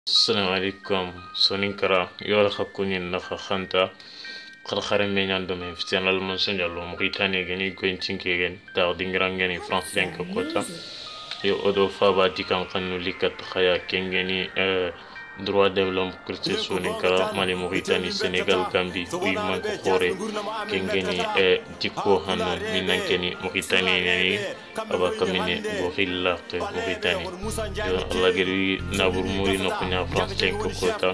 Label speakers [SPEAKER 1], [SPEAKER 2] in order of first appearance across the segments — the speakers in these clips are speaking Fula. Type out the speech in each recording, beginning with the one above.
[SPEAKER 1] السلام عليكم سونينكرا يولا خكوني نخا خانتا خرخاري مينان دومين فتيان المنسون جالو مغيتاني غني كوينتين كيغن تاو دينغران غني فرانس لينك كوتا يو اودو فابا ديكان قنو ليكات خيا كينغني droit de l'homme kurti Soninkara mali Mauritanie Sénégal Gambie wi manko khore kengeni e dikko hanu minankeni Mauritanie yani aba kamine bo khillaq Mauritanie yo Allah gari nabur muri no kunya France tenko kota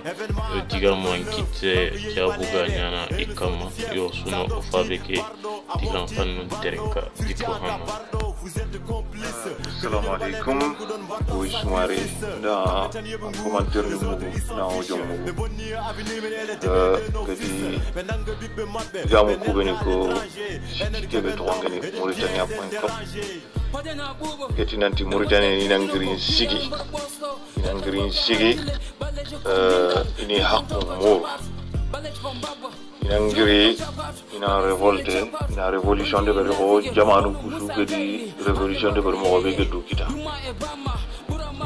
[SPEAKER 1] diga mo ankite jabuga nyana ikama yo suno fabeke digan hanu terenka dikko hanu.
[SPEAKER 2] Assalamu alaikum. Oui, soirée dans commentaire du mot dans audio mot. Que jamu kubeni ko kebe tongani Mauritania.com. Keti nanti Mauritania inangiri sigi ini hakku mo. Inangiri ina révolte ina révolution de bero jamanu kusu gedi révolution de bero mo be gedu kita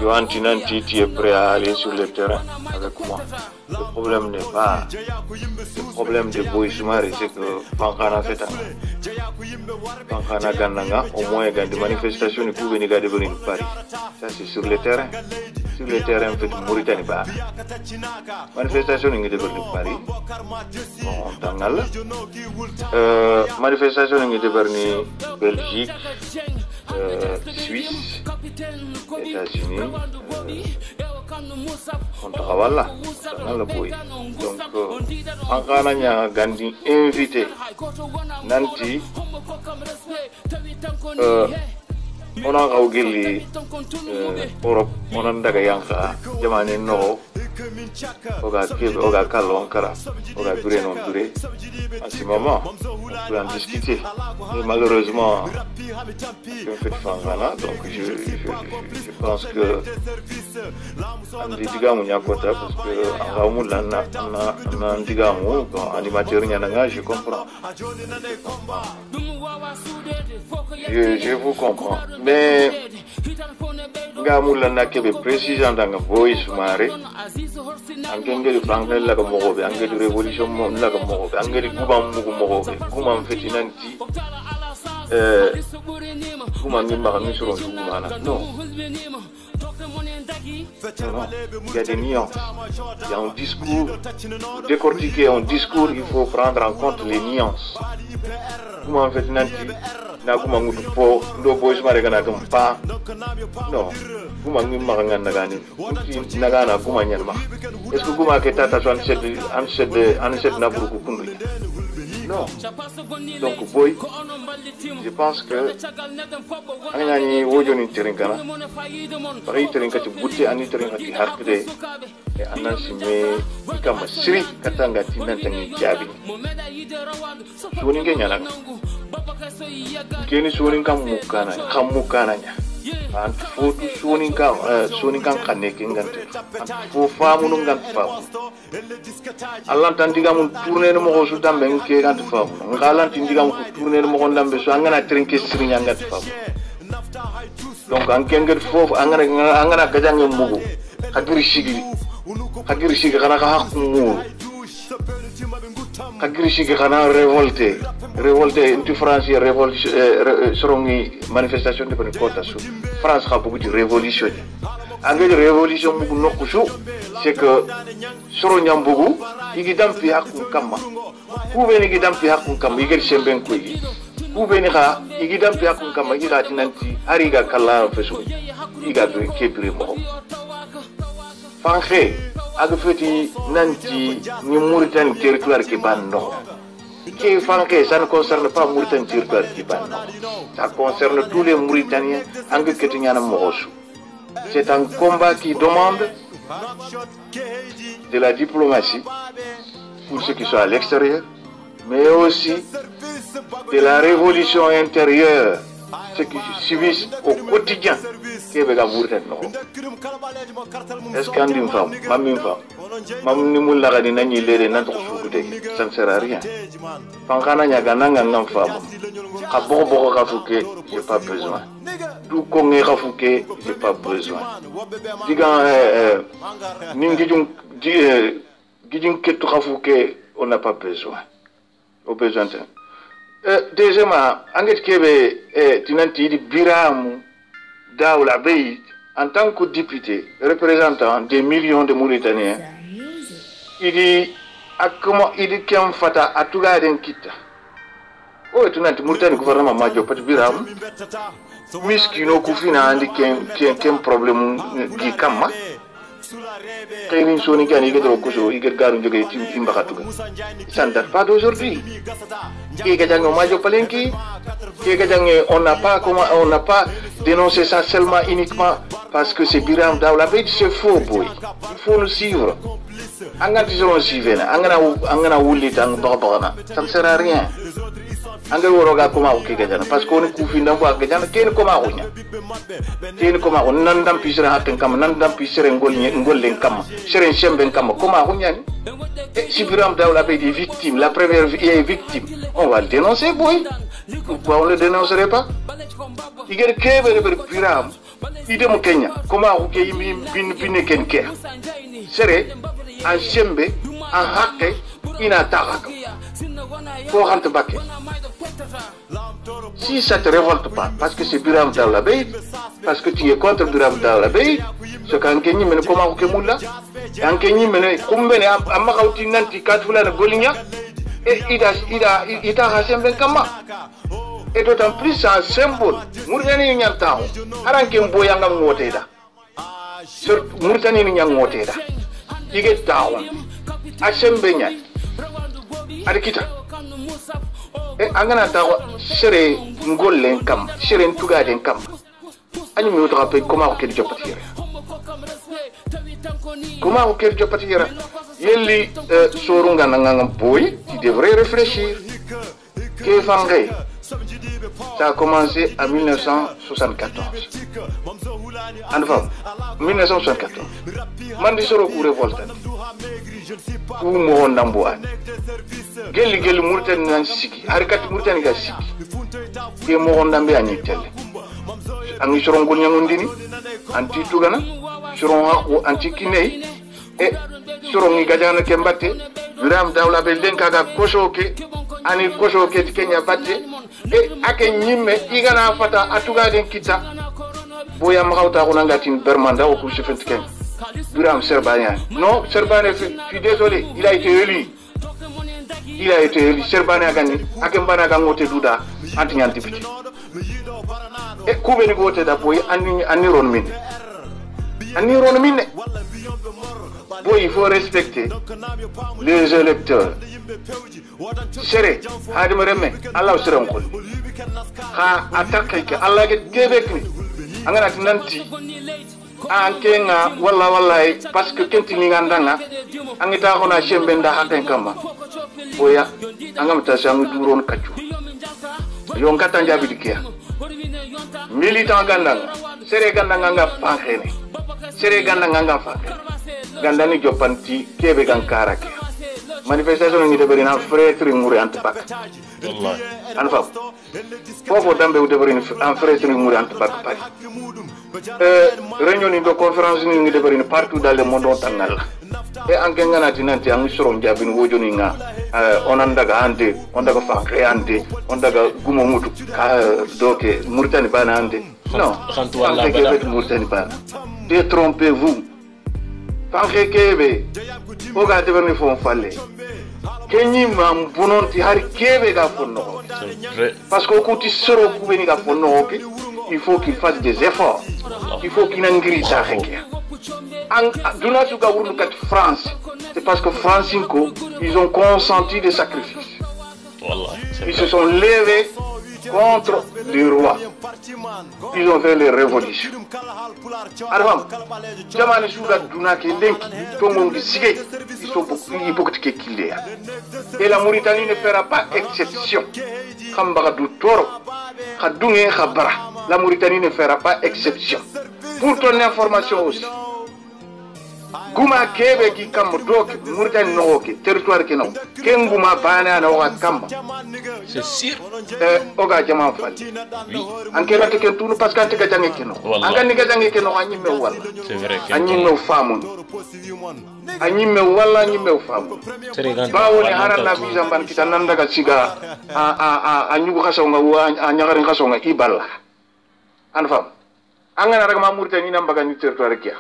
[SPEAKER 2] yo antinanti tu es prêt à aller sur le terrain avec moi. Le problème n'est pas le problème de Boisumari, c'est que Pankana fait Pankana Gananga au moins il y a des manifestations qui peuvent venir de Paris. Ça c'est sur le terrain. Sur le terrain en fait Mauritanie pas. Manifestation qui de Paris. Bon, Tangal. Manifestation qui de Belgique, Suisse, États-Unis, contre voilà, donc en Gandhi invité Nanti on a regardé Europe on a d'agayanka jamane no oga kalon kara oga duré non duré à ce moment on peut en discuter mais malheureusement je fais Fangana donc je pense que andi digamu nyakota parce que en ramula na digamu animateur nyananga je comprends je vous comprends mais gamula na kebe précision dans Boisumari angeli frangal la ko mogobe angeli révolution mo la ko mogobe angeli kubam mugu mogobe kuma mfetinanti kuma ngimba misoro ngumana non. Il y a des nuances. Il y a un discours. Pour décortiquer un discours, il faut prendre en compte les nuances. Comment en fait nanti na kuma ngutu po ndo Boisumari kana kampa non kuma ngimba ngana gani nagana kuma nyanma est-ce que kuma ke tata so an na buruku kundu non donc boy je pense que anani wojoni terenkana pareil terenkati butte ani terenkati harpide e anasime kama siri katanga tinantangi jabi soni ngenya keni soni kamukana nya an fotu soni kan kaneke ngante fo famu no ngante famu Allah tan digamu tourner mo ko su dambe nke ngante famu ngalan tin digamu tourner mo ko dambe so angana trinke siri ngante famu donc an kenger fofu angana gajange mugo hagiri shigi kana ka hakku mu hagiri shigi kana révolté into France révolution sorongi manifestation de Kota Sud France a beaucoup de révolution angeli révolution mugo nokushu c'est que soronya mbugu igidam fi hakku kama kubeni igidam fi hakku kama igel semben ko kubeni ha igidam fi hakku kama iga tinanti ariga kala fesu iga do kebre mo fanxe aga feti nanti ni Mauritanie territoire qui bando qui fanxe ça ne concerne pas Mauritanie territoire qui bando ça concerne tous les Mauritaniens anga ketinyana mosu. C'est un combat qui demande de la diplomatie pour ceux qui sont à l'extérieur, mais aussi de la révolution intérieure, ceux qui subissent au quotidien. Est-ce qu'un d'une femme, ça ne sert à rien. J'ai pas besoin. tout Congé Rafouké, j'ai pas besoin. Digan, Gidjun Ketou Rafouké, on n'a pas besoin. Au besoin. Deuxièmement, Anget Kebe, Tinanti, Biram, Daoula Bey, en tant que député, représentant des millions de Mauritaniens, il dit, comment il dit qu'il y a un fata à tout garder quitte. Oh, Tinanti, Mauritanie, gouvernement major, pas de Biram, Miskino Koufina, andi qu'un problème qui kama. Kevin Soni Gani Gedrokoso, Iger Garu Timbakatuga. Ça ne date pas d'aujourd'hui. On n'a pas dénoncé ça seulement uniquement parce que c'est Biram Daoula Bey, c'est faux, boy. Il faut le suivre. Angana suivre, Angana Wulita, ça ne sert à rien. Angel woroga koma o kegajana parce que on kufi ndambo akejana ken koma o nya ken koma o nandam pisere hatten kam nandam pisere ngollen kam seren chemben kam koma o nya et si Biram Daoula Bey est victime, la première est victime, on va le dénoncer, boy. Pourquoi on ne le dénoncerait pas? Il y a que Biram, il est au Kenya, comment on peut bin kenke serait en chembe en hakke inataka pour rentrer baké. Si ça te révolte pas, parce que c'est Biram Daoula Bey, parce que tu es contre Biram Daoula Bey, ce qu'en Kenya, mais comment on peut moula? En Kenya, mais comme ben amakauti nanti katfula na golinya, et il a racheté un kama. Et d'autant plus c'est un symbole. Mauritanie n'y a pas. Aranke mboyanga ngoteda. Sur Mauritanie n'y a ngoteda. Il est down. Achembenya. Arikita. Et angana tawa sere ngolen kam, sere ntugaden kam. Ani mi wotra pe comment o kedi jopatira. Comment o kedi jopatira? Yeli sorunga nangam boy, tu devrais réfléchir. Que fangé? Ça a commencé en 1974. En fait, 1974. Mandisoro ou révolte. Ou Mohondamboa. Geli Mauritanie Nansiki. Harikat Mauritanie Gassiki. Et Mohondambe Anitel. Angi Sorongo Nyangundini. Anti Tugana. Sorongo Anti Kinei. Et Sorongi Gajana Kembate. Biram Daoula Bey Denkaga Koshoke. Ani Koshoke Kenya Bate. Et ake nyime igana fata atuga den kita boya mawta ko nangatin bermanda o ko chefentken Biram Serbania. Non, Serbania, je suis désolé, il a été élu. Il a été élu. Serbania a gagné. Akembana Gangote Douda, anti député. Et Koubeni Gote d'Apoy, Aniron Mine. Aniron Mine. Bon, il faut respecter les électeurs. Sere, Hadim Reme, Allah Seram Kol. Ha, attaque, Allah get Québec. Angana Nanti. Ankenga, Wallahi, parce que Kentiningandana, Angita Hona Shembenda Hatenkama. Boya, Angamta Sang Duron Kachu. Yonkatanja Bidikia. Militant Gandanga, Sere Gandanga Pankene. Sere Gandanga Pankene. Gandani Jopanti, Kebegan Karake. Manifestation in the very free Muri Antipak. And for them, they would have been free Muri Antipak. Réunion de conférence in the very partout dans le monde entier. Et en Gangana Tinanti, en Suron Jabin Wojoninga, Onandaga Ante, Ondaga Fakre Ante, Ondaga Gumomutu, Doke, Murtani Bana Ante. Non, Murtani Bana. Détrompez-vous. Fakre Kebe, Oga Devani Fon Fale. Kenyi Mam Bunonti Hari Kebe Gafono. Parce qu'au côté Soro Koubeni Gafono, il faut qu'il fasse des efforts. Il faut qu'il n'engrie ta requête. France, c'est parce que Francinco, ils ont consenti des sacrifices. Ils se sont levés contre les rois. Ils ont fait les révolutions. Alors, Jamani Souga Dunaki Lenki, Tongongi Sige, ils sont beaucoup de qu'il et la Mauritanie ne fera pas exception. La Mauritanie ne fera pas exception. Pour ton information aussi, guma kebe ki kam doke Mauritanie no ke territoire ke no ken guma bana na wa kam
[SPEAKER 1] c'est sûr
[SPEAKER 2] oga jama fal anke la ke tunu parce que ante ka jange ke no anga ni ka jange ke no anyi me wala
[SPEAKER 1] c'est vrai que
[SPEAKER 2] anyi me famu anyi me wala anyi me famu bawo ni harana visa ban kita nan daga siga anyu ko khasonga wa anyagari khasonga iballa an fam anga na daga ma Mauritanie na mbaga ni territoire kia.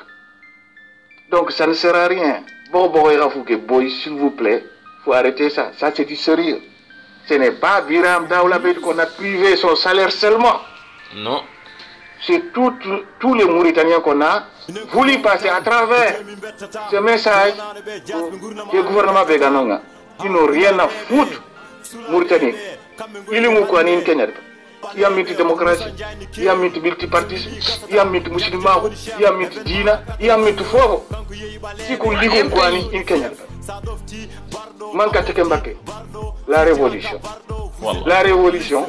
[SPEAKER 2] Donc ça ne sert à rien. Bon, boy, s'il vous plaît, faut arrêter ça. Ça, c'est du sérieux. Ce n'est pas Biram Daoulabed qu'on a privé son salaire seulement.
[SPEAKER 1] Non.
[SPEAKER 2] C'est tous les Mauritaniens qu'on a voulu passer à travers ce message que le gouvernement Béganonga, qui n'ont rien à foutre, Mauritanie. Il est Moukouani Kenya. Il y a multi-démocratie, il y a multi-partisme, il y a multi-musulman, il y a multi-dina, il y a multi-fogo. Si vous dites quoi, il Kenya. La révolution. La révolution,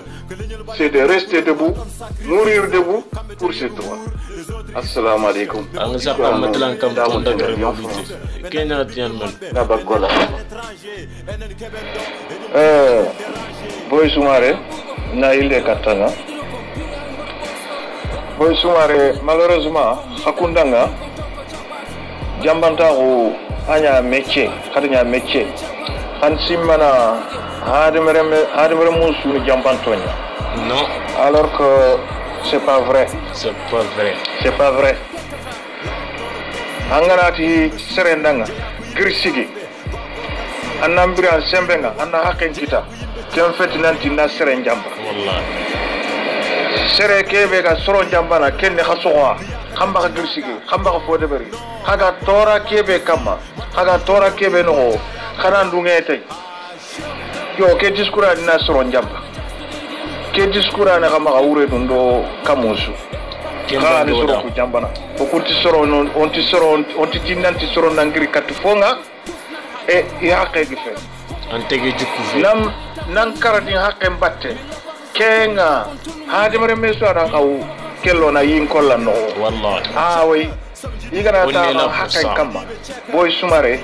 [SPEAKER 2] c'est de rester debout, mourir debout pour ses droits. Assalamu alaikum. Boy Soumare, Naïl de Katana. Boy Soumare, malheureusement, Hakundanga, Djambantaro, Anya métier, Kadinya métier, Hansimana, Hademere Moussou, Djambantonia.
[SPEAKER 1] Non.
[SPEAKER 2] Alors que c'est pas vrai.
[SPEAKER 1] C'est pas vrai.
[SPEAKER 2] C'est pas vrai. Anganati Serendanga, Grisigi, Anambira Sembenga, Anna Haken Kita. Tiens fait nanti na sere njamba
[SPEAKER 1] wallahi
[SPEAKER 2] sere kebe ga soro njamba na kenne khasowa khamba ga girsigi khamba ga fode bari haga tora kebe kama haga tora kebe no khana ndunge tay yo ke diskura na soro njamba ke diskura na kama ga ure ndo kamusu kha ni soro ku njamba na ko ti soro non on ti tinanti soro nangiri katufonga e ya ke gife
[SPEAKER 1] antege jukku
[SPEAKER 2] nan karati haqqen batte kenga hadimare meso ara kaw kello na yin kollan no
[SPEAKER 1] wallahi
[SPEAKER 2] way igana ta haqqen kamma boy sumare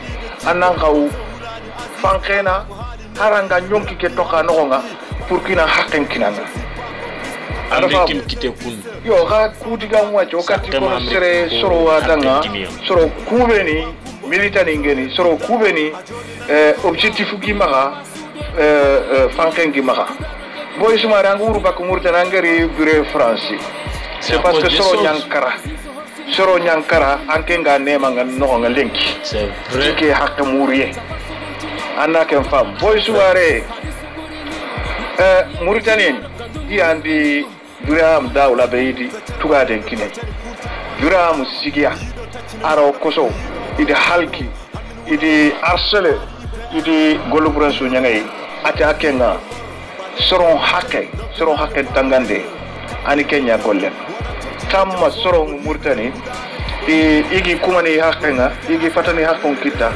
[SPEAKER 2] annan kaw fankena haranga nyonki ke toka no nga pour kina haqqen kinanga
[SPEAKER 1] arafa kim kite kun
[SPEAKER 2] yo ga kudiga mwacho kati ko sere soro wadanga soro kubeni militani ngeni soro kubeni objectif gimaga fanken gimaga boy suma ranguru bak murtana ngari bure France c'est parce que soro nyankara anke nga nema nga no nga lenki
[SPEAKER 1] c'est vrai
[SPEAKER 2] que hak mourier anake fam boy suare Mauritanie andi Biram Daoula Beidi tugaden kine Biram Sigia aro koso ide halki ide arsele ide golubransu nyangay ati akenga soron hakke tangande ani Kenya golle tamma soron Mauritanie igi kumani hakkenga igi fatani hakkon kita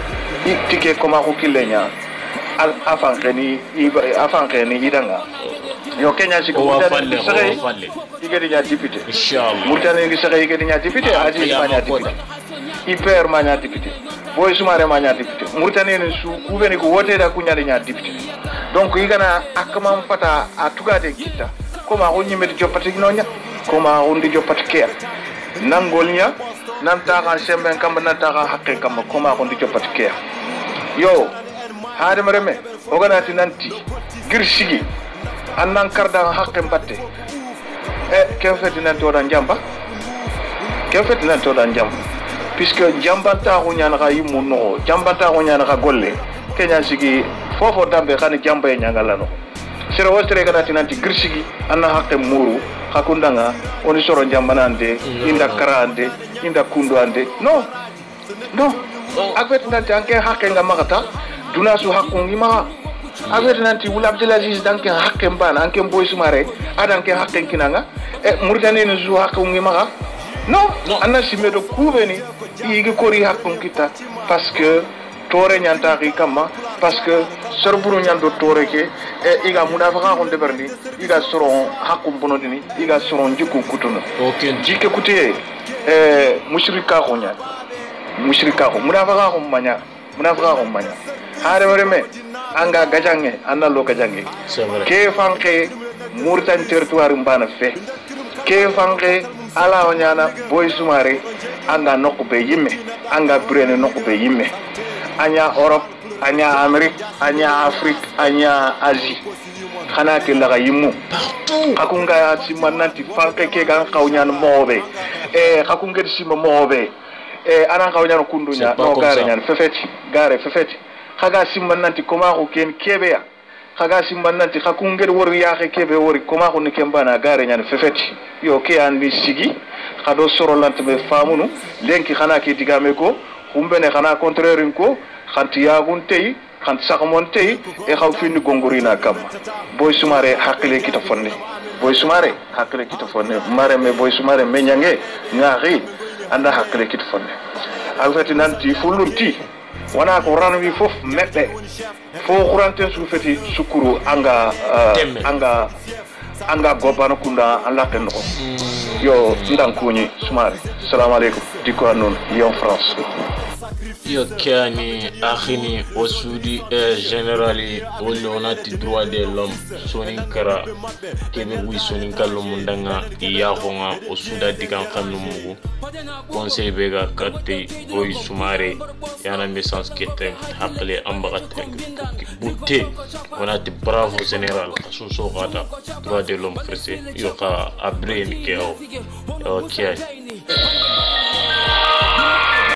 [SPEAKER 2] itike koma ko kilenya afankeni idanga yo Kenya si ko
[SPEAKER 1] falle
[SPEAKER 2] igedi nya député
[SPEAKER 1] inshallah
[SPEAKER 2] Mauritanie ngi saxé igedi nya député aji manya député hyper manya député boy sumare manya député Mauritanie ni su kubeni ko wote da kunya nya député donc igana akama fata atugade kita koma ko nyimeti jopati nonya koma undi jopati ker nangolnya nanta kan semben kamba nanta kan hakke kamba koma ko ndi jopati ker yo haade mareme oganati nanti girsigi annan karda hakke batte kefeti nanti odan jamba puisque jambanta ko nyana ga yimu no jambanta ko nyana ga golle Kenya sigi fofo dambe khani jamba e nyangala no sero wostre ganati nanti girsigi anna hakke muru hakundanga oni soro jambanande inda karande inda kundoande no akwet nanti anke hakke ngamata dunasu hakkungi ma akwet nanti wul Abdelaziz danke hakke mbana anke boy sumare adanke hakke kinanga Mauritanie ne zu hakkungi ma non anna simedo kubeni igi kori hakkun kita parce que tore nyanta ki kama parce que sorburu nyando tore ke iga mudafa ko de berni iga soron hakkum bonodini iga soron jikku kutuno
[SPEAKER 1] okay
[SPEAKER 2] jikke kutie mushrika ko nya mushrika ko munafiqa ko manya hare reme anga gajange anna lo gajange ke fanke murtan territoire mbana fe ke fanke ala wanyana boy sumare anga nokube yimme anga brene nokube yimme anya Europe anya Amerique anya Afrique anya Asie khana ke laga yimu akunga simananti fanke ke gan kawnyana mobe akunga sima mobe ana kawnyana kundunya no gare nyan fefeti khaga simananti koma ko ken kebeya khaga simananti khakungel wori yaake kebe wori koma ko ne kembana gare nyan fefeti yo ke andi sigi khado sorolante be famunu lenki khana ke digame ko humbene khana contraire ko khanti yagun tey khanti sakmon tey e xaw fini gongorina kam boy sumare hakile kita fonne mare me boy sumare me nyange ngaari anda hakile kita fonne alfati nanti fulunti wana ko ranwi fof medde fo qurante su feti sukuru anga gobana kunda Allah ken ko yo ndankuni sumare assalamu alaikum diko non Lyon France
[SPEAKER 1] yo kani akhini osudi generali olonati droit de l'homme soninkara kebe wi soninkalo mundanga yakhonga osuda digan khanu mugu conseil bega katte boy sumare yana message kete hakle ambagat butte onati bravo général kasuso gata droit de l'homme frese yo ka abren keo okay